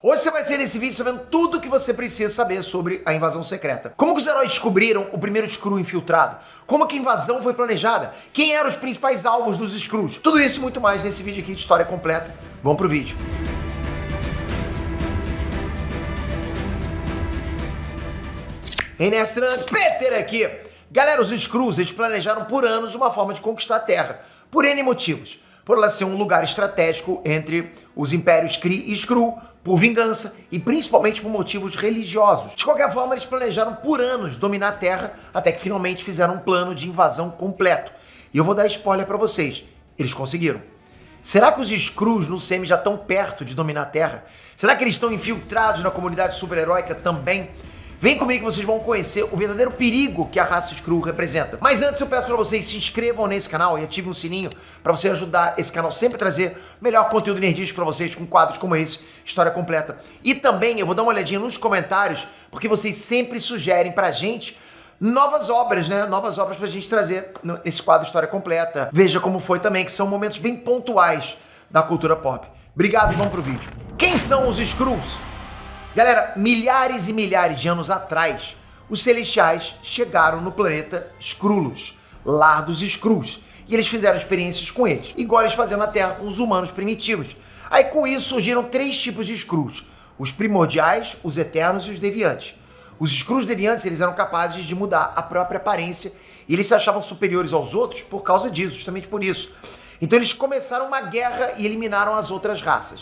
Hoje você vai ser nesse vídeo sabendo tudo o que você precisa saber sobre a invasão secreta. Como que os heróis descobriram o primeiro Skrull infiltrado? Como que a invasão foi planejada? Quem eram os principais alvos dos Skrulls? Tudo isso e muito mais nesse vídeo aqui de história completa. Vamos pro vídeo. Enestrantes, Peter aqui. Galera, os Skrulls, eles planejaram por anos uma forma de conquistar a Terra. Por N motivos. Por ela ser um lugar estratégico entre os impérios Kree e Skrull, por vingança e principalmente por motivos religiosos. De qualquer forma, eles planejaram por anos dominar a Terra, até que finalmente fizeram um plano de invasão completo. E eu vou dar spoiler pra vocês. Eles conseguiram. Será que os Skrulls no CM já estão perto de dominar a Terra? Será que eles estão infiltrados na comunidade super-heróica também? Vem comigo que vocês vão conhecer o verdadeiro perigo que a raça Skrull representa. Mas antes eu peço para vocês se inscrevam nesse canal e ativem o sininho para você ajudar esse canal sempre a trazer melhor conteúdo nerdístico para vocês com quadros como esse, História Completa. E também eu vou dar uma olhadinha nos comentários, porque vocês sempre sugerem pra gente novas obras, né? Novas obras pra gente trazer nesse quadro História Completa. Veja como foi também, que são momentos bem pontuais da cultura pop. Obrigado e vamos pro vídeo. Quem são os Skrulls? Galera, milhares e milhares de anos atrás, os Celestiais chegaram no planeta Skrullos, lar dos Skrulls, e eles fizeram experiências com eles, igual eles faziam na Terra com os humanos primitivos. Aí com isso surgiram três tipos de Skrulls: os primordiais, os eternos e os deviantes. Os Skrulls deviantes, eles eram capazes de mudar a própria aparência, e eles se achavam superiores aos outros por causa disso, justamente por isso. Então eles começaram uma guerra e eliminaram as outras raças.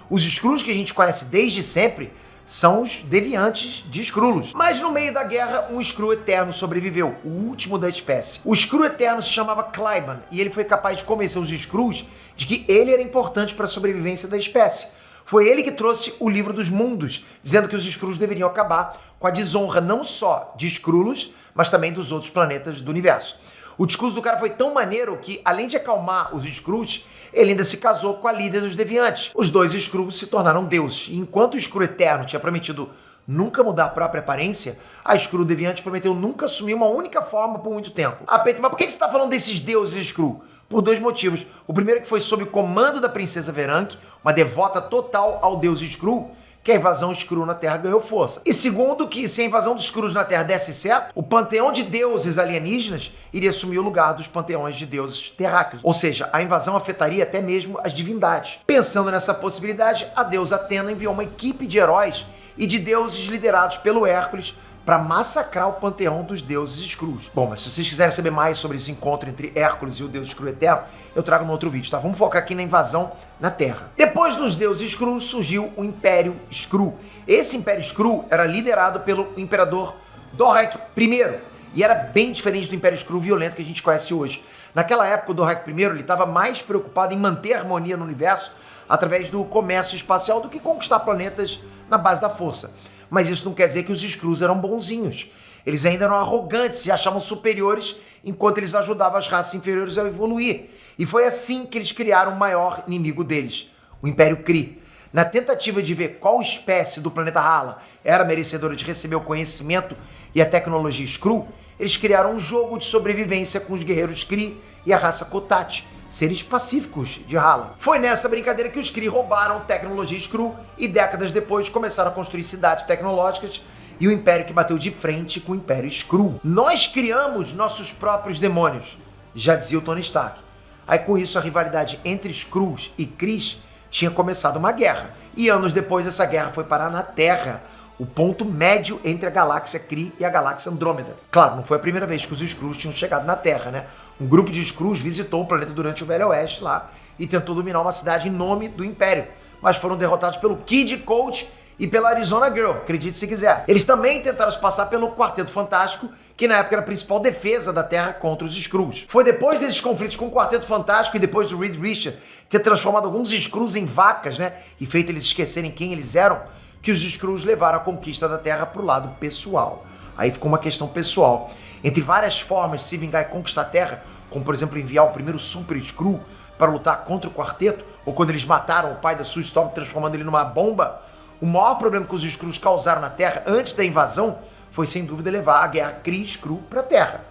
Os Skrulls que a gente conhece desde sempre são os deviantes de Skrullos. Mas no meio da guerra, um Skrull eterno sobreviveu, o último da espécie. O Skrull eterno se chamava Caliban, e ele foi capaz de convencer os Skrulls de que ele era importante para a sobrevivência da espécie. Foi ele que trouxe o Livro dos Mundos, dizendo que os Skrulls deveriam acabar com a desonra não só de Skrullos, mas também dos outros planetas do universo. O discurso do cara foi tão maneiro que, além de acalmar os Skrulls, ele ainda se casou com a líder dos deviantes. Os dois Skrulls se tornaram deuses. E enquanto o Skrull Eterno tinha prometido nunca mudar a própria aparência, a Skrull Deviante prometeu nunca assumir uma única forma por muito tempo. Ah, Peter, mas por que você está falando desses deuses Skrull? Por dois motivos. O primeiro é que foi sob o comando da princesa Veranque, uma devota total ao deus Skrull, que a invasão Skrull na Terra ganhou força. E segundo, que se a invasão dos Skrulls na Terra desse certo, o panteão de deuses alienígenas iria assumir o lugar dos panteões de deuses terráqueos. Ou seja, a invasão afetaria até mesmo as divindades. Pensando nessa possibilidade, a deusa Atena enviou uma equipe de heróis e de deuses liderados pelo Hércules para massacrar o panteão dos deuses Skrulls. Bom, mas se vocês quiserem saber mais sobre esse encontro entre Hércules e o deus Skrull Eterno, eu trago no outro vídeo, tá? Vamos focar aqui na invasão na Terra. Depois dos deuses Skrull surgiu o Império Skrull. Esse Império Skrull era liderado pelo imperador Dorrek I e era bem diferente do Império Skrull violento que a gente conhece hoje. Naquela época, o Dorrek I ele estava mais preocupado em manter a harmonia no universo através do comércio espacial do que conquistar planetas na base da força. Mas isso não quer dizer que os Skrulls eram bonzinhos. Eles ainda eram arrogantes, se achavam superiores, enquanto eles ajudavam as raças inferiores a evoluir. E foi assim que eles criaram o maior inimigo deles, o Império Kree. Na tentativa de ver qual espécie do planeta Hala era merecedora de receber o conhecimento e a tecnologia Skrull, eles criaram um jogo de sobrevivência com os guerreiros Kree e a raça Kotati, seres pacíficos de Hala. Foi nessa brincadeira que os Kree roubaram tecnologia Skrull e décadas depois começaram a construir cidades tecnológicas e o império que bateu de frente com o Império Skrull. Nós criamos nossos próprios demônios, já dizia o Tony Stark. Aí com isso a rivalidade entre Skrulls e Krees tinha começado uma guerra. E anos depois essa guerra foi parar na Terra, o ponto médio entre a galáxia Kree e a galáxia Andrômeda. Claro, não foi a primeira vez que os Skrulls tinham chegado na Terra, né? Um grupo de Skrulls visitou o planeta durante o Velho Oeste lá e tentou dominar uma cidade em nome do Império, mas foram derrotados pelo Kid Colt e pela Arizona Girl, acredite se quiser. Eles também tentaram se passar pelo Quarteto Fantástico, que na época era a principal defesa da Terra contra os Skrulls. Foi depois desses conflitos com o Quarteto Fantástico e depois do Reed Richards ter transformado alguns Skrulls em vacas, né? E feito eles esquecerem quem eles eram, que os Skrulls levaram a conquista da Terra pro lado pessoal. Aí ficou uma questão pessoal. Entre várias formas de se vingar e conquistar a Terra, como por exemplo enviar o primeiro Super Skrull para lutar contra o Quarteto, ou quando eles mataram o pai da Sue Storm transformando ele numa bomba, o maior problema que os Skrulls causaram na Terra antes da invasão foi sem dúvida levar a guerra Kree-Skrull para a Terra.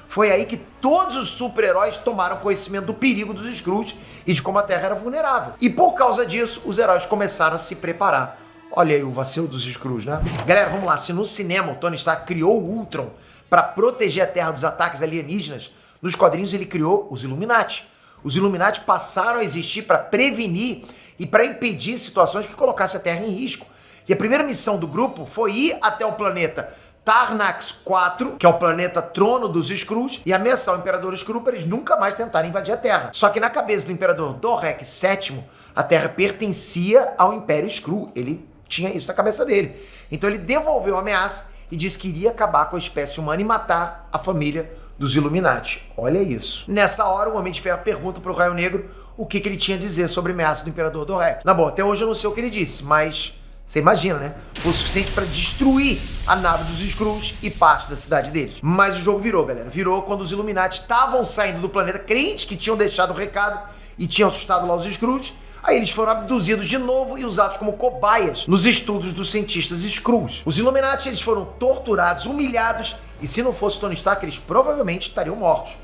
Foi aí que todos os super-heróis tomaram conhecimento do perigo dos Skrulls e de como a Terra era vulnerável. E por causa disso, os heróis começaram a se preparar Olha aí o vacilo dos Skrulls, né? Galera, vamos lá. Se no cinema o Tony Stark criou o Ultron para proteger a Terra dos ataques alienígenas, nos quadrinhos ele criou os Illuminati. Os Illuminati passaram a existir para prevenir e para impedir situações que colocassem a Terra em risco. E a primeira missão do grupo foi ir até o planeta Tarnax 4, que é o planeta trono dos Skrulls, e ameaçar o Imperador Skrull para eles nunca mais tentarem invadir a Terra. Só que na cabeça do Imperador Dorek VII, a Terra pertencia ao Império Skrull. Ele tinha isso na cabeça dele. Então ele devolveu a ameaça e disse que iria acabar com a espécie humana e matar a família dos Illuminati. Olha isso. Nessa hora, o Homem de Ferro pergunta pro Raio Negro o que ele tinha a dizer sobre a ameaça do Imperador Dorek. Na boa, até hoje eu não sei o que ele disse, mas você imagina, né? Foi o suficiente para destruir a nave dos Skrulls e parte da cidade deles. Mas o jogo virou, galera. Virou quando os Illuminati estavam saindo do planeta, crentes que tinham deixado o recado e tinham assustado lá os Skrulls. Aí eles foram abduzidos de novo e usados como cobaias nos estudos dos cientistas Skrulls. Os Illuminati eles foram torturados, humilhados, e se não fosse Tony Stark, eles provavelmente estariam mortos.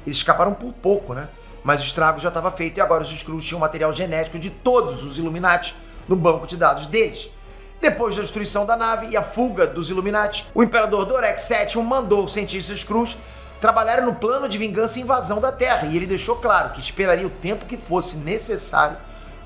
Eles escaparam por pouco, né? Mas o estrago já estava feito e agora os Skrulls tinham material genético de todos os Illuminati no banco de dados deles. Depois da destruição da nave e a fuga dos Illuminati, o Imperador Dorek VII mandou os cientistas Skrulls trabalharem no plano de vingança e invasão da Terra, e ele deixou claro que esperaria o tempo que fosse necessário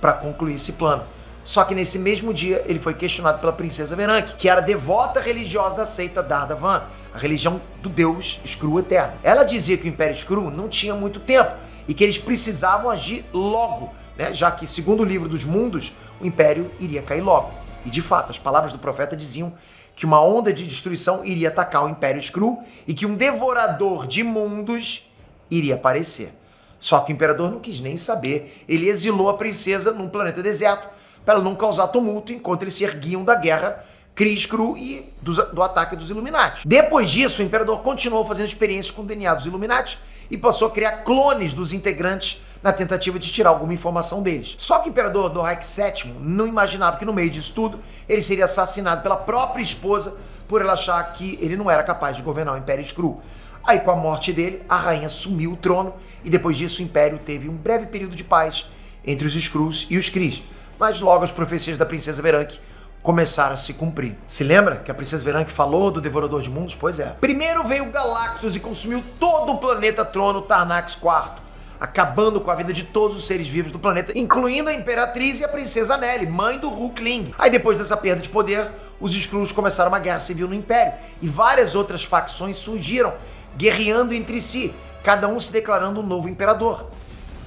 para concluir esse plano. Só que nesse mesmo dia ele foi questionado pela princesa Veranque, que era devota religiosa da seita Dardavan, a religião do deus Skrull eterno. Ela dizia que o Império Skrull não tinha muito tempo e que eles precisavam agir logo, né? Já que, segundo o livro dos mundos, o Império iria cair logo. E de fato, as palavras do profeta diziam que uma onda de destruição iria atacar o Império Skrull e que um devorador de mundos iria aparecer. Só que o imperador não quis nem saber. Ele exilou a princesa num planeta deserto para ela não causar tumulto enquanto eles se erguiam da guerra Kree-Skrull e do ataque dos Illuminati. Depois disso, o imperador continuou fazendo experiências com o DNA dos Illuminati e passou a criar clones dos integrantes na tentativa de tirar alguma informação deles. Só que o imperador Dorek VII não imaginava que no meio disso tudo ele seria assassinado pela própria esposa por ela achar que ele não era capaz de governar o Império Skrull. Aí, com a morte dele, a rainha assumiu o trono e depois disso o Império teve um breve período de paz entre os Skrulls e os Krees. Mas logo as profecias da princesa Veranque começaram a se cumprir. Se lembra que a princesa Veranque falou do Devorador de Mundos? Pois é. Primeiro veio o Galactus e consumiu todo o planeta trono Tarnax IV, acabando com a vida de todos os seres vivos do planeta, incluindo a Imperatriz e a Princesa Nelly, mãe do Hulkling. Aí depois dessa perda de poder, os Skrulls começaram uma guerra civil no Império e várias outras facções surgiram, guerreando entre si, cada um se declarando um novo imperador.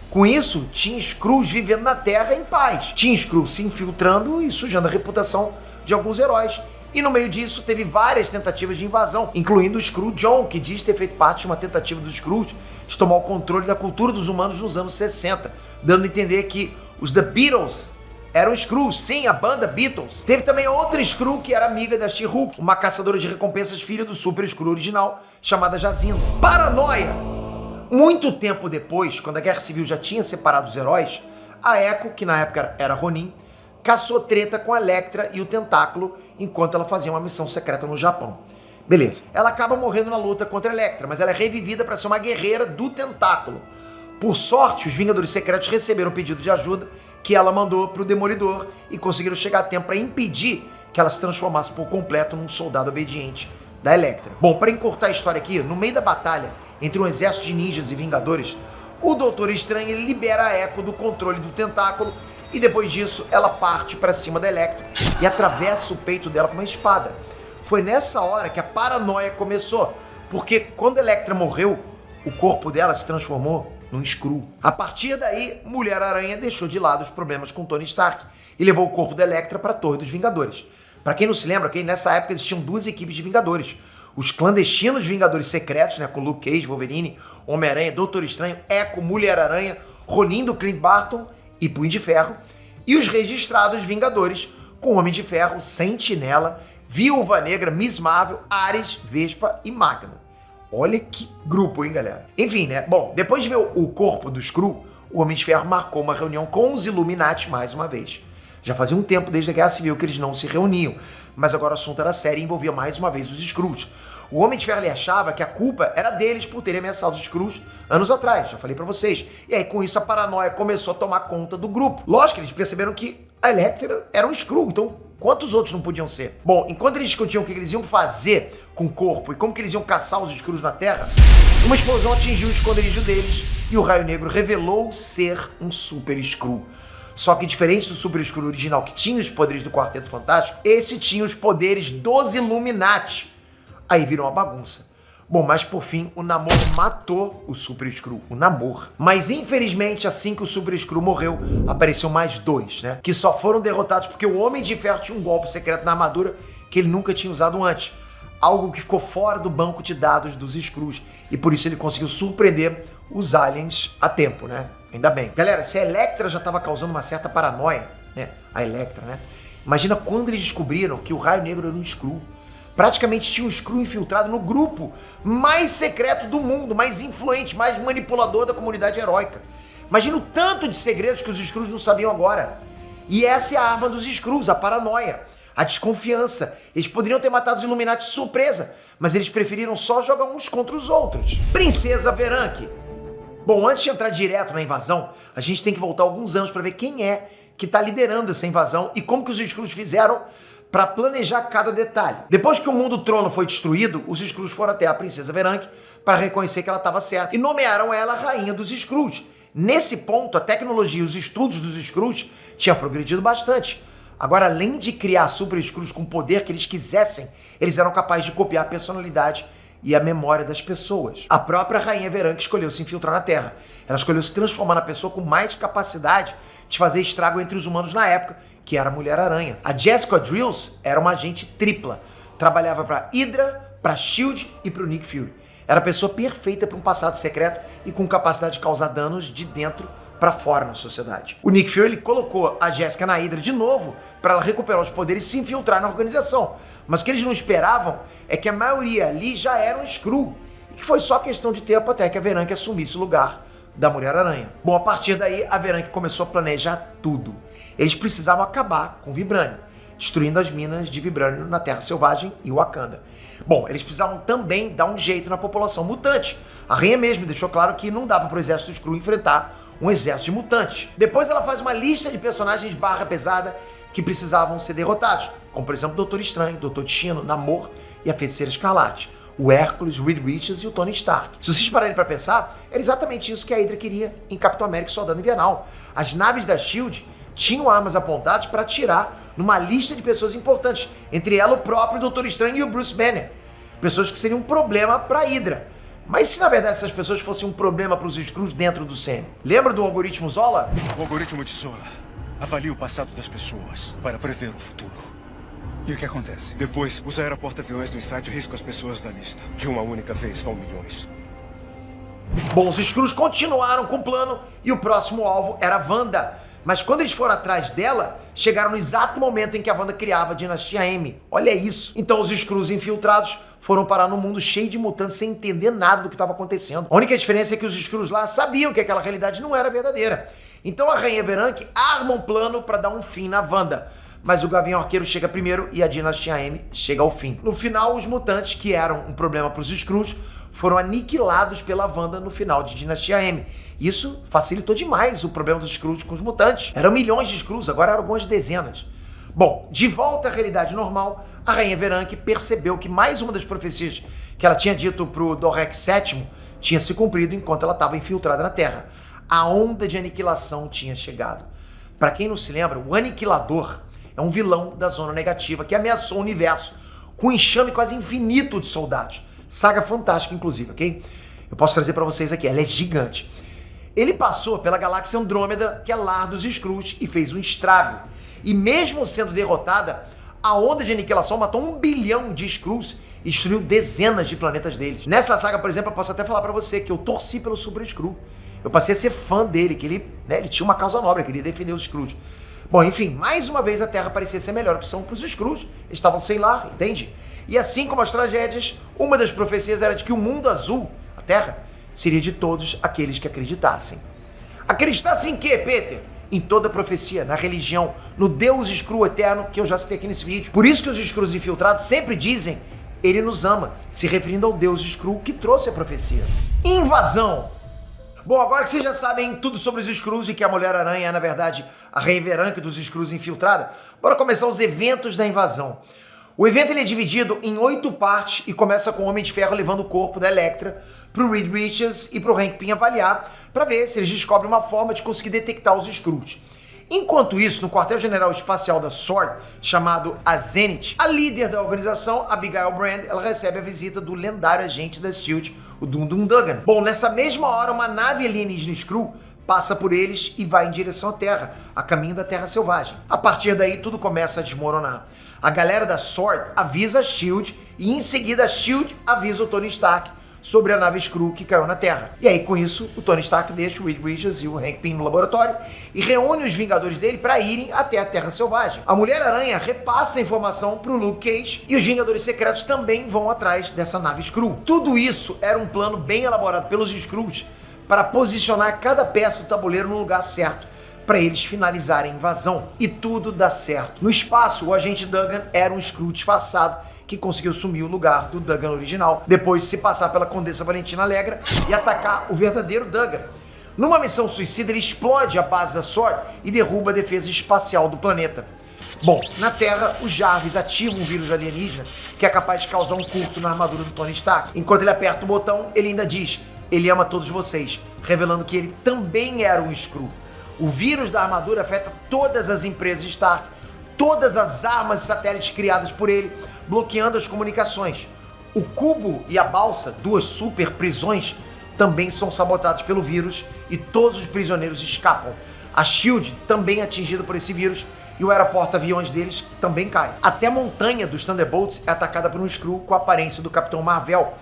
Com isso, tinha Skrulls vivendo na Terra em paz. Tinha Skrulls se infiltrando e sujando a reputação de alguns heróis. E no meio disso, teve várias tentativas de invasão, incluindo o Skrull John, que diz ter feito parte de uma tentativa dos Skrulls de tomar o controle da cultura dos humanos nos anos 60, dando a entender que os The Beatles eram Skrulls, sim, a banda Beatles. Teve também outra Skrull que era amiga da She-Hulk, uma caçadora de recompensas filha do Super Skrull original, chamada Jacinda. Paranoia! Muito tempo depois, quando a Guerra Civil já tinha separado os heróis, a Echo, que na época era Ronin, caçou treta com a Elektra e o Tentáculo enquanto ela fazia uma missão secreta no Japão. Beleza. Ela acaba morrendo na luta contra a Elektra, mas ela é revivida para ser uma guerreira do Tentáculo. Por sorte, os Vingadores Secretos receberam o pedido de ajuda que ela mandou pro Demolidor e conseguiram chegar a tempo para impedir que ela se transformasse por completo num soldado obediente da Elektra. Bom, para encurtar a história aqui, no meio da batalha entre um exército de ninjas e Vingadores, o Doutor Estranho ele libera a Echo do controle do Tentáculo e depois disso ela parte para cima da Elektra e atravessa o peito dela com uma espada. Foi nessa hora que a paranoia começou, porque quando a Elektra morreu, o corpo dela se transformou num Skrull. A partir daí, Mulher-Aranha deixou de lado os problemas com Tony Stark e levou o corpo da Elektra para a Torre dos Vingadores. Para quem não se lembra, nessa época existiam duas equipes de Vingadores. Os clandestinos Vingadores Secretos, né, com Luke Cage, Wolverine, Homem-Aranha, Doutor Estranho, Echo, Mulher-Aranha, Ronin do Clint Barton e Punho de Ferro. E os registrados Vingadores, com Homem de Ferro, Sentinela, Viúva Negra, Miss Marvel, Ares, Vespa e Magno. Olha que grupo, hein, galera? Enfim, né? Bom, depois de ver o corpo do Skrull, o Homem de Ferro marcou uma reunião com os Illuminati mais uma vez. Já fazia um tempo desde a Guerra Civil que eles não se reuniam, mas agora o assunto era sério e envolvia mais uma vez os Skrulls. O Homem de Ferro ele achava que a culpa era deles por terem ameaçado os Skrulls anos atrás, já falei pra vocês. E aí com isso a paranoia começou a tomar conta do grupo. Lógico que eles perceberam que a Elektra era um Skrull, então Quantos outros não podiam ser? Bom, enquanto eles discutiam o que eles iam fazer com o corpo e como que eles iam caçar os Skrulls na Terra, uma explosão atingiu o esconderijo deles e o Raio Negro revelou ser um Super Skrull. Só que diferente do Super Skrull original, que tinha os poderes do Quarteto Fantástico, esse tinha os poderes dos Illuminati. Aí virou uma bagunça. Bom, mas por fim, o Namor matou o Super Skrull, o Namor. Mas infelizmente, assim que o Super Skrull morreu, apareceu mais dois, né? Que só foram derrotados porque o Homem de Ferro tinha um golpe secreto na armadura que ele nunca tinha usado antes. Algo que ficou fora do banco de dados dos Skrulls. E por isso ele conseguiu surpreender os aliens a tempo, né? Ainda bem. Galera, se a Elektra já estava causando uma certa paranoia, né? A Elektra, né? Imagina quando eles descobriram que o Raio Negro era um Skrull. Praticamente tinha um Skrull infiltrado no grupo mais secreto do mundo, mais influente, mais manipulador da comunidade heróica. Imagina o tanto de segredos que os Skrulls não sabiam agora. E essa é a arma dos Skrulls, a paranoia, a desconfiança. Eles poderiam ter matado os Illuminati de surpresa, mas eles preferiram só jogar uns contra os outros. Princesa Veranque. Bom, antes de entrar direto na invasão, a gente tem que voltar alguns anos para ver quem é que está liderando essa invasão e como que os Skrulls fizeram para planejar cada detalhe. Depois que o mundo trono foi destruído, os Skrulls foram até a Princesa Veranque para reconhecer que ela estava certa e nomearam ela a rainha dos Skrulls. Nesse ponto, a tecnologia e os estudos dos Skrulls tinham progredido bastante. Agora, além de criar Super Skrulls com o poder que eles quisessem, eles eram capazes de copiar a personalidade e a memória das pessoas. A própria rainha Veranque escolheu se infiltrar na Terra. Ela escolheu se transformar na pessoa com mais capacidade de fazer estrago entre os humanos na época, que era a Mulher-Aranha. A Jessica Drills era uma agente tripla. Trabalhava para Hydra, para S.H.I.E.L.D. e para o Nick Fury. Era a pessoa perfeita para um passado secreto e com capacidade de causar danos de dentro para fora na sociedade. O Nick Fury colocou a Jessica na Hydra de novo para ela recuperar os poderes e se infiltrar na organização. Mas o que eles não esperavam é que a maioria ali já era um Skrull e que foi só questão de tempo até que a Veranque assumisse o lugar da Mulher-Aranha. Bom, a partir daí, a Veranque começou a planejar tudo. Eles precisavam acabar com o Vibranium, destruindo as minas de Vibranium na Terra Selvagem e Wakanda. Bom, eles precisavam também dar um jeito na população mutante. A rainha mesmo deixou claro que não dava para o exército Skrull enfrentar um exército de mutantes. Depois ela faz uma lista de personagens barra pesada que precisavam ser derrotados, como por exemplo o Doutor Estranho, Doutor Destino, Namor e a Feiticeira Escarlate, o Hércules, o Reed Richards e o Tony Stark. Se vocês pararem para pensar, era exatamente isso que a Hydra queria em Capitão América e Soldado Invernal. As naves da S.H.I.E.L.D. tinham armas apontadas para atirar numa lista de pessoas importantes, entre ela o próprio Doutor Estranho e o Bruce Banner, pessoas que seriam um problema para a Hydra. Mas se na verdade essas pessoas fossem um problema para os Skrulls dentro do CM? Lembra do algoritmo Zola? O algoritmo de Zola avalia o passado das pessoas para prever o futuro. E o que acontece? Depois, usa aeroporta-aviões do Inside e risca as pessoas da lista. De uma única vez, vão milhões. Bom, os Skrulls continuaram com o plano e o próximo alvo era a Wanda. Mas quando eles foram atrás dela, chegaram no exato momento em que a Wanda criava a Dinastia M. Olha isso. Então os Skrulls infiltrados foram parar num mundo cheio de mutantes sem entender nada do que estava acontecendo. A única diferença é que os Skrulls lá sabiam que aquela realidade não era verdadeira. Então a Rainha Veranque arma um plano para dar um fim na Wanda. Mas o Gavião Arqueiro chega primeiro e a Dinastia M chega ao fim. No final, os mutantes, que eram um problema para os Skrulls, foram aniquilados pela Wanda no final de Dinastia M. Isso facilitou demais o problema dos Skrulls com os mutantes. Eram milhões de Skrulls, agora eram algumas dezenas. Bom, de volta à realidade normal, a Rainha Veranque percebeu que mais uma das profecias que ela tinha dito pro Dorrex VII tinha se cumprido enquanto ela estava infiltrada na Terra. A onda de aniquilação tinha chegado. Para quem não se lembra, o Aniquilador é um vilão da Zona Negativa que ameaçou o universo com um enxame quase infinito de soldados. Saga fantástica, inclusive, ok? Eu posso trazer para vocês aqui, ela é gigante. Ele passou pela galáxia Andrômeda, que é lar dos Skrulls, e fez um estrago. E mesmo sendo derrotada, a onda de aniquilação matou 1 bilhão de Skrulls e destruiu dezenas de planetas deles. Nessa saga, por exemplo, eu posso até falar para você que eu torci pelo Super Skrull. Eu passei a ser fã dele, que ele tinha uma causa nobre, que ele ia defender os Skrulls. Bom, enfim, mais uma vez a Terra parecia ser a melhor opção para os Skrulls. Eles estavam sem lar, entende? E assim como as tragédias, uma das profecias era de que o mundo azul, a Terra, seria de todos aqueles que acreditassem. Acreditassem em quê, Peter? Em toda a profecia, na religião, no Deus Skrull eterno, que eu já citei aqui nesse vídeo. Por isso que os Skrulls infiltrados sempre dizem, ele nos ama, se referindo ao Deus Skrull que trouxe a profecia. Invasão! Bom, agora que vocês já sabem tudo sobre os Skrulls e que a Mulher-Aranha é, na verdade, a Reverank dos Skrulls infiltrada, bora começar os eventos da invasão. O evento ele é dividido em 8 partes e começa com o Homem de Ferro levando o corpo da Elektra pro Reed Richards e pro Hank Pym avaliar para ver se eles descobrem uma forma de conseguir detectar os Skrulls. Enquanto isso, no quartel-general espacial da SWORD, chamado a Zenith, a líder da organização, Abigail Brand, ela recebe a visita do lendário agente da SHIELD, o Dum-Dum Dugan. Bom, nessa mesma hora, uma nave alienígena Skrull passa por eles e vai em direção à Terra, a caminho da Terra Selvagem. A partir daí, tudo começa a desmoronar. A galera da SWORD avisa a SHIELD e em seguida a SHIELD avisa o Tony Stark sobre a nave Skrull que caiu na Terra. E aí, com isso, o Tony Stark deixa o Reed Richards e o Hank Pym no laboratório e reúne os Vingadores dele para irem até a Terra Selvagem. A Mulher-Aranha repassa a informação pro Luke Cage e os Vingadores Secretos também vão atrás dessa nave Skrull. Tudo isso era um plano bem elaborado pelos Skrulls para posicionar cada peça do tabuleiro no lugar certo para eles finalizarem a invasão. E tudo dá certo. No espaço, o agente Dugan era um Skrull disfarçado que conseguiu assumir o lugar do Dugan original, depois de se passar pela Condessa Valentina Allegra e atacar o verdadeiro Dugan. Numa missão suicida, ele explode a base da SWORD e derruba a defesa espacial do planeta. Bom, na Terra, o Jarvis ativa um vírus alienígena que é capaz de causar um curto na armadura do Tony Stark. Enquanto ele aperta o botão, ele ainda diz: ele ama todos vocês, revelando que ele também era um Skrull. O vírus da armadura afeta todas as empresas Stark, todas as armas e satélites criadas por ele, bloqueando as comunicações. O cubo e a balsa, 2 super prisões, também são sabotados pelo vírus e todos os prisioneiros escapam. A SHIELD também é atingida por esse vírus e o aeroporto-aviões deles também cai. Até a montanha dos Thunderbolts é atacada por um Skrull com a aparência do Capitão Marvel.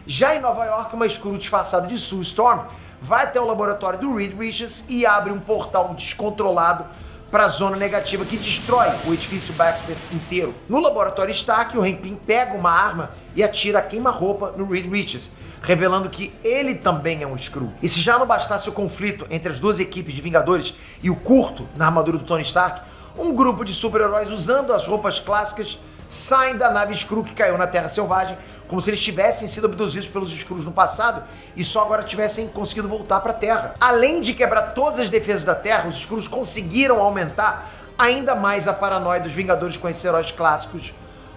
Já em Nova York, uma Skrull disfarçada de Sue Storm vai até o laboratório do Reed Richards e abre um portal descontrolado para a zona negativa que destrói o edifício Baxter inteiro. No laboratório Stark, o Hank Pym pega uma arma e atira a queima-roupa no Reed Richards, revelando que ele também é um Skrull. E se já não bastasse o conflito entre as duas equipes de Vingadores e o curto na armadura do Tony Stark, um grupo de super-heróis usando as roupas clássicas saem da nave Skrull que caiu na Terra Selvagem, como se eles tivessem sido abduzidos pelos Skrulls no passado e só agora tivessem conseguido voltar para a Terra. Além de quebrar todas as defesas da Terra, os Skrulls conseguiram aumentar ainda mais a paranoia dos Vingadores com esses heróis clássicos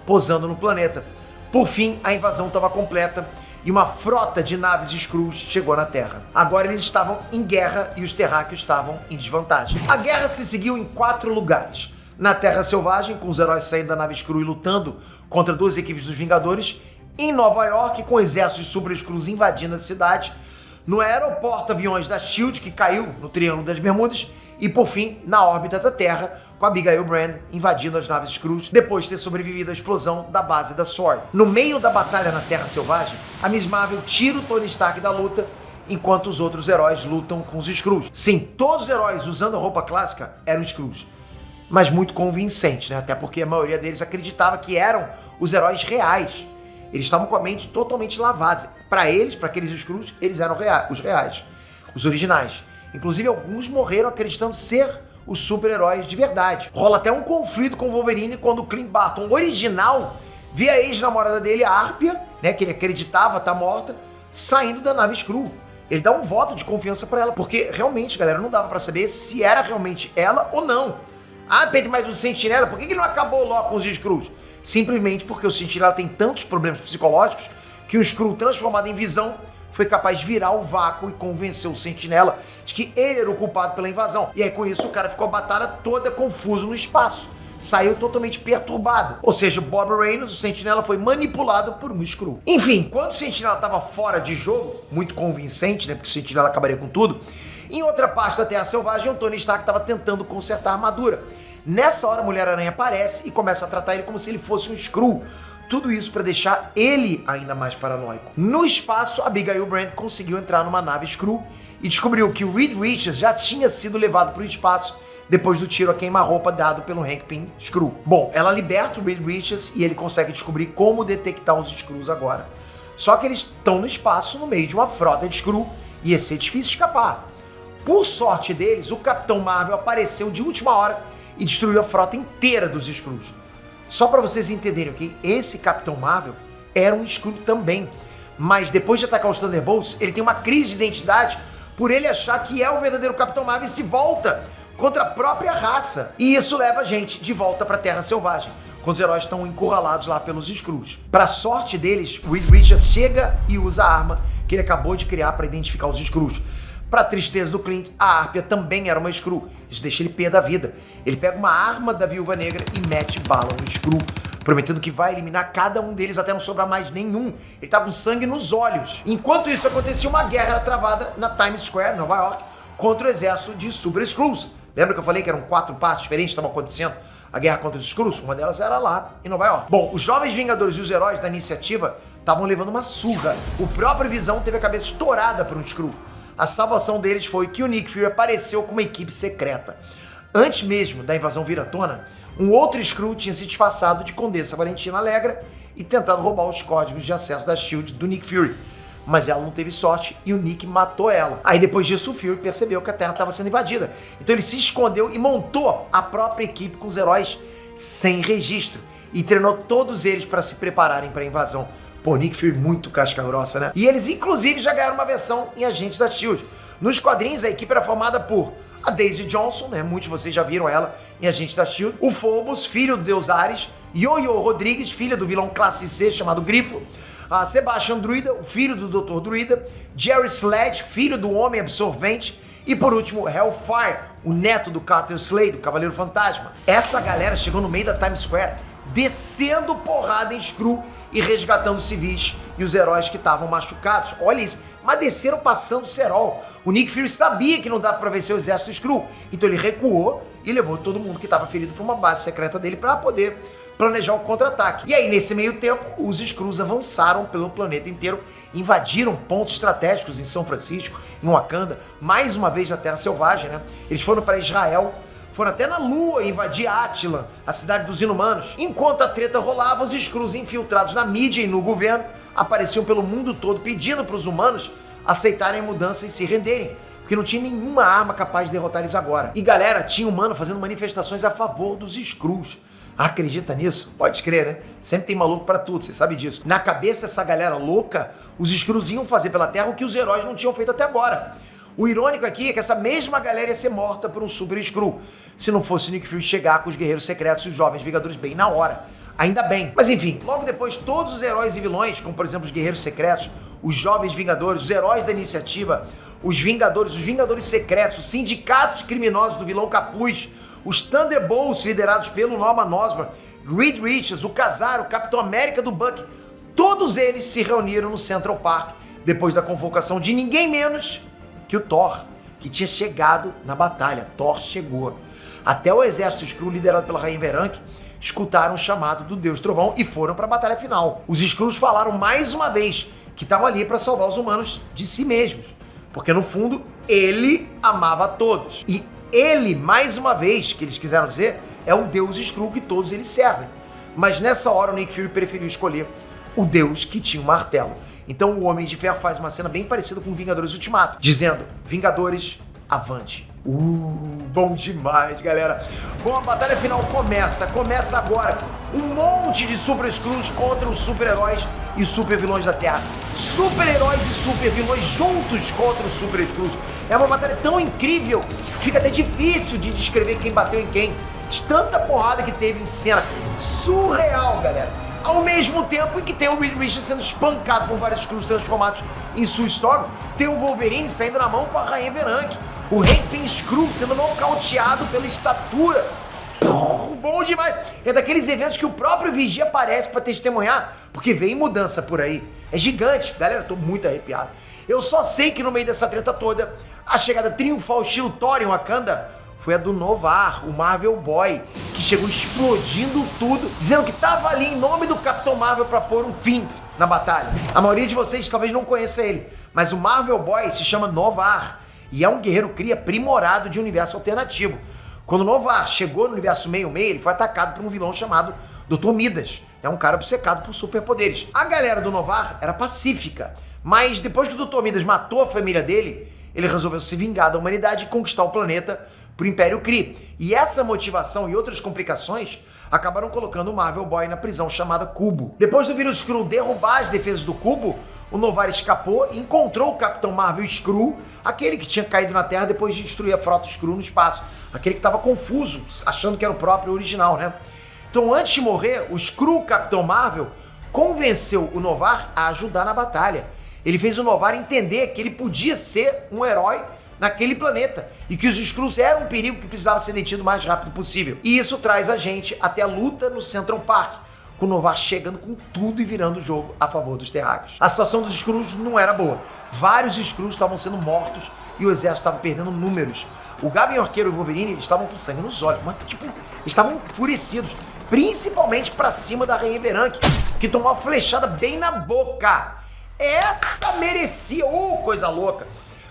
posando no planeta. Por fim, a invasão estava completa e uma frota de naves Skrulls chegou na Terra. Agora eles estavam em guerra e os terráqueos estavam em desvantagem. A guerra se seguiu em 4 lugares. Na Terra Selvagem, com os heróis saindo da nave Skrull e lutando contra 2 equipes dos Vingadores. Em Nova York, com exércitos de Super Skrulls invadindo a cidade. No aeroporto-aviões da SHIELD, que caiu no Triângulo das Bermudas. E, por fim, na órbita da Terra, com a Abigail Brand invadindo as naves Skrulls depois de ter sobrevivido à explosão da base da SWORD. No meio da batalha na Terra Selvagem, a Miss Marvel tira o Tony Stark da luta, enquanto os outros heróis lutam com os Skrulls. Sim, todos os heróis usando a roupa clássica eram Skrulls. Mas muito convincente, né? Até porque a maioria deles acreditava que eram os heróis reais. Eles estavam com a mente totalmente lavados. Para eles, para aqueles Skrulls, eles eram os reais, os originais. Inclusive, alguns morreram acreditando ser os super-heróis de verdade. Rola até um conflito com o Wolverine quando o Clint Barton, original, vê a ex-namorada dele, a Árpia, né, que ele acreditava estar morta, saindo da nave Skrull. Ele dá um voto de confiança para ela, porque realmente, galera, não dava para saber se era realmente ela ou não. Ah, Pedro, mas o Sentinela, por que ele não acabou logo com os Skrulls? Simplesmente porque o Sentinela tem tantos problemas psicológicos que o Skrull transformado em Visão foi capaz de virar o vácuo e convencer o Sentinela de que ele era o culpado pela invasão. E aí com isso o cara ficou a batalha toda confuso no espaço. Saiu totalmente perturbado. Ou seja, Bob Reynolds, o Sentinela, foi manipulado por um Skrull. Enfim, quando o Sentinela estava fora de jogo, muito convincente, né, porque o Sentinela acabaria com tudo, em outra parte da Terra Selvagem, o Tony Stark estava tentando consertar a armadura. Nessa hora, a Mulher-Aranha aparece e começa a tratar ele como se ele fosse um Skrull. Tudo isso para deixar ele ainda mais paranoico. No espaço, Abigail Brand conseguiu entrar numa nave Skrull e descobriu que o Reed Richards já tinha sido levado para o espaço depois do tiro a queima-roupa dado pelo Hank Pym Skrull. Bom, ela liberta o Reed Richards e ele consegue descobrir como detectar os Skrulls agora. Só que eles estão no espaço, no meio de uma frota de Skrull, e ia ser difícil escapar. Por sorte deles, o Capitão Marvel apareceu de última hora e destruiu a frota inteira dos Skrulls. Só para vocês entenderem, ok? Esse Capitão Marvel era um Skrull também. Mas depois de atacar os Thunderbolts, ele tem uma crise de identidade por ele achar que é o verdadeiro Capitão Marvel e se volta contra a própria raça. E isso leva a gente de volta pra Terra Selvagem, quando os heróis estão encurralados lá pelos Skrulls. Pra sorte deles, o Reed Richards chega e usa a arma que ele acabou de criar para identificar os Skrulls. Pra tristeza do Clint, a Harpia também era uma Skrull. Isso deixa ele pé da vida. Ele pega uma arma da Viúva Negra e mete bala no Skrull, prometendo que vai eliminar cada um deles até não sobrar mais nenhum. Ele tá com sangue nos olhos. Enquanto isso, acontecia uma guerra travada na Times Square, Nova York, contra o exército de Super Skrulls. Lembra que eu falei que eram 4 partes diferentes que estavam acontecendo? A guerra contra os Skrulls? Uma delas era lá em Nova York. Bom, os jovens Vingadores e os heróis da iniciativa estavam levando uma surra. O próprio Visão teve a cabeça estourada por um Skrull. A salvação deles foi que o Nick Fury apareceu com uma equipe secreta. Antes mesmo da invasão vir à tona, um outro Skrull tinha se disfarçado de Condessa Valentina Alegra e tentado roubar os códigos de acesso da SHIELD do Nick Fury. Mas ela não teve sorte e o Nick matou ela. Aí depois disso o Fury percebeu que a Terra estava sendo invadida. Então ele se escondeu e montou a própria equipe com os heróis sem registro. E treinou todos eles para se prepararem para a invasão. Pô, Nick Fury muito casca grossa, né? E eles inclusive já ganharam uma versão em Agentes da SHIELD. Nos quadrinhos a equipe era formada por a Daisy Johnson, né? Muitos de vocês já viram ela em Agentes da SHIELD. O Phobos, filho do Deus Ares. Yo-Yo Rodrigues, filha do vilão classe C chamado Grifo. A Sebastian Druida, o filho do Dr. Druida. Jerry Sledge, filho do Homem Absorvente. E por último, Hellfire, o neto do Carter Slade, do Cavaleiro Fantasma. Essa galera chegou no meio da Times Square, descendo porrada em Skrull e resgatando os civis e os heróis que estavam machucados. Olha isso, mas desceram passando cerol. O Nick Fury sabia que não dava pra vencer o exército Skrull, então ele recuou e levou todo mundo que estava ferido para uma base secreta dele para poder planejar o contra-ataque. E aí, nesse meio tempo, os Skrulls avançaram pelo planeta inteiro, invadiram pontos estratégicos em São Francisco, em Wakanda, mais uma vez na Terra Selvagem, né? Eles foram para Israel, foram até na Lua invadir Attilan, a cidade dos Inumanos. Enquanto a treta rolava, os Skrulls infiltrados na mídia e no governo apareciam pelo mundo todo pedindo para os humanos aceitarem a mudança e se renderem, porque não tinha nenhuma arma capaz de derrotar eles agora. E galera, tinha humano fazendo manifestações a favor dos Skrulls. Acredita nisso? Pode crer, né? Sempre tem maluco pra tudo, você sabe disso. Na cabeça dessa galera louca, os Skrulls iam fazer pela Terra o que os heróis não tinham feito até agora. O irônico aqui é que essa mesma galera ia ser morta por um Super Skrull, se não fosse o Nick Fury chegar com os Guerreiros Secretos e os Jovens Vingadores bem na hora. Ainda bem. Mas enfim, logo depois todos os heróis e vilões, como por exemplo os Guerreiros Secretos, os Jovens Vingadores, os heróis da iniciativa, os Vingadores Secretos, o sindicato de criminosos do vilão Capuz, os Thunderbolts liderados pelo Norman Osborn, Reed Richards, o Kazar, o Capitão América do Bucky, todos eles se reuniram no Central Park depois da convocação de ninguém menos que o Thor, que tinha chegado na batalha. Thor chegou. Até o exército Skrull liderado pela Rainha Veranque escutaram o chamado do Deus Trovão e foram para a batalha final. Os Skrulls falaram mais uma vez que estavam ali para salvar os humanos de si mesmos, porque no fundo ele amava a todos. E ele, mais uma vez, que eles quiseram dizer, é o Deus Skrull que todos eles servem. Mas nessa hora o Nick Fury preferiu escolher o Deus que tinha um martelo. Então o Homem de Ferro faz uma cena bem parecida com Vingadores Ultimato, dizendo: Vingadores, avante. Bom demais, galera. Bom, a batalha final começa agora. Um monte de Super Skrulls contra os super-heróis e super-vilões da Terra. Super-heróis e super-vilões juntos contra os Super Skrulls. É uma batalha tão incrível que fica até difícil de descrever quem bateu em quem. De tanta porrada que teve em cena. Surreal, galera. Ao mesmo tempo em que tem o Reed Richards sendo espancado por vários Skrulls transformados em Sue Storm, tem o Wolverine saindo na mão com a Rainha Veranque. O Hank Pym Skrull sendo nocauteado pela estatura. Bom demais. É daqueles eventos que o próprio Vigia aparece pra testemunhar, porque vem mudança por aí. É gigante. Galera, tô muito arrepiado. Eu só sei que no meio dessa treta toda, a chegada triunfal estilo Thor em Wakanda foi a do Noh-Varr, o Marvel Boy, que chegou explodindo tudo, dizendo que tava ali em nome do Capitão Marvel pra pôr um fim na batalha. A maioria de vocês talvez não conheça ele, mas o Marvel Boy se chama Noh-Varr e é um guerreiro cria aprimorado de universo alternativo. Quando o Noh-Varr chegou no universo meio-meio, ele foi atacado por um vilão chamado Dr. Midas. É um cara obcecado por superpoderes. A galera do Noh-Varr era pacífica, mas depois que o Dr. Midas matou a família dele, ele resolveu se vingar da humanidade e conquistar o planeta pro Império Kree. E essa motivação e outras complicações acabaram colocando o Marvel Boy na prisão chamada Cubo. Depois do vírus Skrull derrubar as defesas do Cubo, o Noh-Varr escapou e encontrou o Capitão Marvel Skrull, aquele que tinha caído na Terra depois de destruir a frota Skrull no espaço. Aquele que estava confuso, achando que era o próprio original, né? Então, antes de morrer, o Skrull Capitão Marvel convenceu o Noh-Varr a ajudar na batalha. Ele fez o Noh-Varr entender que ele podia ser um herói naquele planeta e que os Skrulls eram um perigo que precisava ser detido o mais rápido possível. E isso traz a gente até a luta no Central Park, com o Noh-Varr chegando com tudo e virando o jogo a favor dos terráqueos. A situação dos Skrulls não era boa. Vários Skrulls estavam sendo mortos e o exército estava perdendo números. O Gavião Arqueiro e o Wolverine estavam com sangue nos olhos, mas eles estavam enfurecidos, principalmente pra cima da Rainha Veranque, que tomou uma flechada bem na boca. Essa merecia, coisa louca.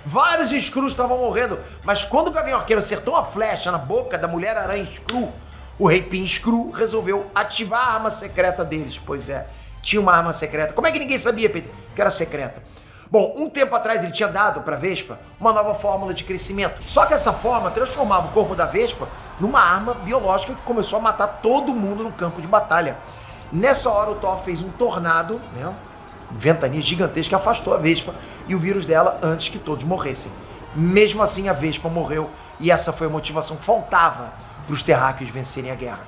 Vários Skrulls estavam morrendo, mas quando o Gavião Arqueiro acertou uma flecha na boca da Mulher-Aranha Skrull, o Rei Pin Skrull resolveu ativar a arma secreta deles. Pois é, tinha uma arma secreta. Como é que ninguém sabia, Peter, que era secreta? Bom, um tempo atrás ele tinha dado para a Vespa uma nova fórmula de crescimento. Só que essa forma transformava o corpo da Vespa numa arma biológica que começou a matar todo mundo no campo de batalha. Nessa hora o Thor fez um tornado, né? Ventania gigantesca que afastou a Vespa e o vírus dela antes que todos morressem. Mesmo assim, a Vespa morreu e essa foi a motivação que faltava para os terráqueos vencerem a guerra.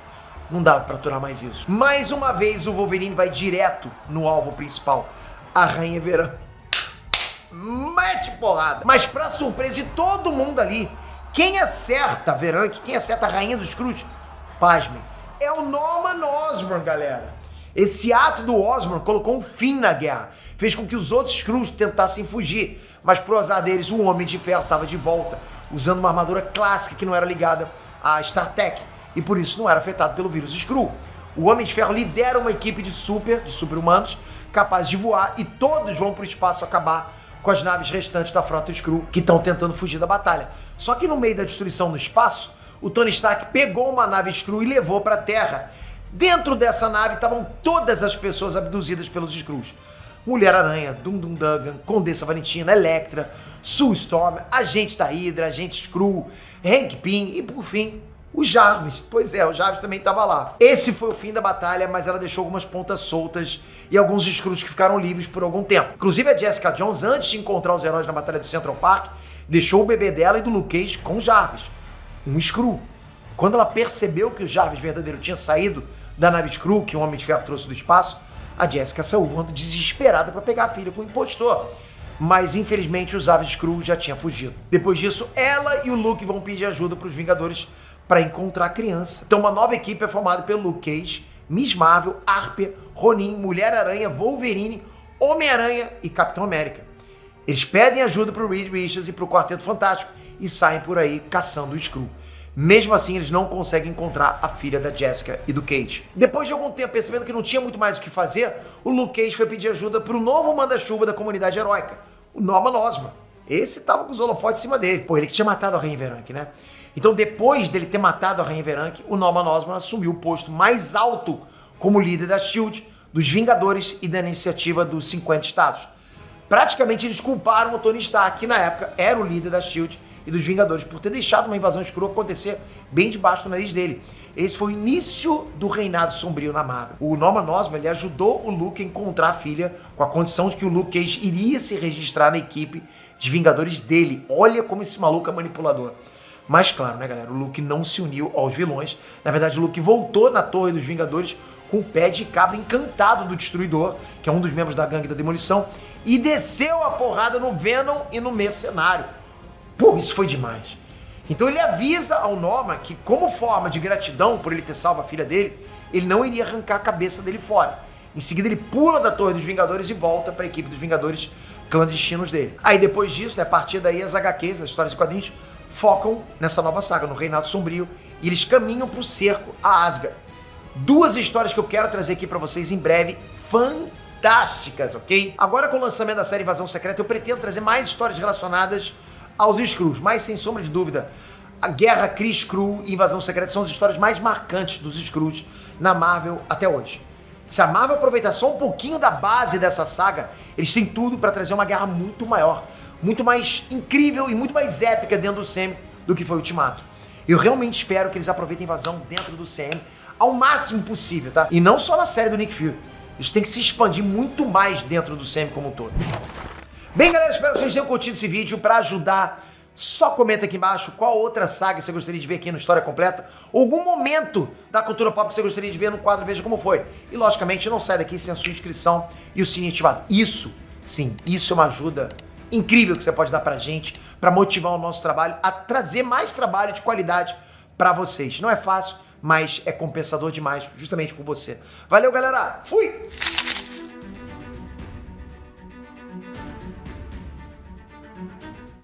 Não dava para aturar mais isso. Mais uma vez, o Wolverine vai direto no alvo principal, a Rainha Veranque. Mete porrada! Mas para surpresa de todo mundo ali, quem acerta a Veranque, quem acerta a Rainha dos Skrulls, pasmem, é o Norman Osborn, galera. Esse ato do Osborn colocou um fim na guerra, fez com que os outros Skrulls tentassem fugir, mas pro azar deles, o Homem de Ferro estava de volta, usando uma armadura clássica que não era ligada à StarTech, e por isso não era afetado pelo vírus Skrull. O Homem de Ferro lidera uma equipe de super-humanos capazes de voar, e todos vão pro espaço acabar com as naves restantes da frota Skrull que estão tentando fugir da batalha. Só que no meio da destruição no espaço, o Tony Stark pegou uma nave Skrull e levou para a Terra. Dentro dessa nave estavam todas as pessoas abduzidas pelos Skrulls. Mulher-Aranha, Dum-Dum Dugan, Condessa Valentina, Elektra, Sue Storm, Agente da Hydra, Agente Skrull, Hank Pym e, por fim, o Jarvis. Pois é, o Jarvis também estava lá. Esse foi o fim da batalha, mas ela deixou algumas pontas soltas e alguns Skrulls que ficaram livres por algum tempo. Inclusive a Jessica Jones, antes de encontrar os heróis na batalha do Central Park, deixou o bebê dela e do Luke Cage com o Jarvis, um Skrull. Quando ela percebeu que o Jarvis verdadeiro tinha saído da nave Skrull que o Homem de Ferro trouxe do espaço, a Jessica saiu voando desesperada para pegar a filha com o impostor. Mas infelizmente os Jarvis Skrull já tinham fugido. Depois disso, ela e o Luke vão pedir ajuda para os Vingadores para encontrar a criança. Então uma nova equipe é formada pelo Luke Cage, Miss Marvel, Harper, Ronin, Mulher-Aranha, Wolverine, Homem-Aranha e Capitão América. Eles pedem ajuda para o Reed Richards e para o Quarteto Fantástico e saem por aí caçando o Skrull. Mesmo assim, eles não conseguem encontrar a filha da Jessica e do Cage. Depois de algum tempo, percebendo que não tinha muito mais o que fazer, o Luke Cage foi pedir ajuda para o novo manda-chuva da comunidade heróica, o Norman Osborn. Esse tava com os holofotes em cima dele. Pô, ele que tinha matado a Rainha Veranque, né? Então, depois dele ter matado a Rainha Veranque, o Norman Osborn assumiu o posto mais alto como líder da SHIELD, dos Vingadores e da iniciativa dos 50 Estados. Praticamente, eles culparam o Tony Stark, que na época era o líder da SHIELD, e dos Vingadores, por ter deixado uma invasão Skrull acontecer bem debaixo do nariz dele. Esse foi o início do reinado sombrio na Marvel. O Norman Osborn, ele ajudou o Luke a encontrar a filha, com a condição de que o Luke Cage iria se registrar na equipe de Vingadores dele. Olha como esse maluco é manipulador. Mas claro, né, galera, o Luke não se uniu aos vilões. Na verdade, o Luke voltou na Torre dos Vingadores com o pé de cabra encantado do Destruidor, que é um dos membros da gangue da Demolição, e desceu a porrada no Venom e no Mercenário. Pô, isso foi demais. Então ele avisa ao Norman que, como forma de gratidão por ele ter salvo a filha dele, ele não iria arrancar a cabeça dele fora. Em seguida ele pula da Torre dos Vingadores e volta para a equipe dos Vingadores clandestinos dele. Aí depois disso, né, a partir daí as HQs, as histórias de quadrinhos, focam nessa nova saga, no Reinado Sombrio, e eles caminham pro cerco a Asgard. Duas histórias que eu quero trazer aqui para vocês em breve, fantásticas, ok? Agora com o lançamento da série Invasão Secreta, eu pretendo trazer mais histórias relacionadas aos Skrulls, mas sem sombra de dúvida, a Guerra Kree-Skrull e Invasão Secreta são as histórias mais marcantes dos Skrulls na Marvel até hoje. Se a Marvel aproveitar só um pouquinho da base dessa saga, eles têm tudo para trazer uma guerra muito maior, muito mais incrível e muito mais épica dentro do CM do que foi o Ultimato. Eu realmente espero que eles aproveitem a invasão dentro do CM, ao máximo possível, tá? E não só na série do Nick Fury. Isso tem que se expandir muito mais dentro do Sam como um todo. Bem, galera, espero que vocês tenham curtido esse vídeo. Pra ajudar, só comenta aqui embaixo qual outra saga você gostaria de ver aqui no História Completa, ou algum momento da cultura pop que você gostaria de ver no quadro Veja Como Foi. E, logicamente, não sai daqui sem a sua inscrição e o sininho ativado. Isso, sim, isso é uma ajuda incrível que você pode dar pra gente, pra motivar o nosso trabalho, a trazer mais trabalho de qualidade pra vocês. Não é fácil, mas é compensador demais, justamente por você. Valeu, galera! Fui!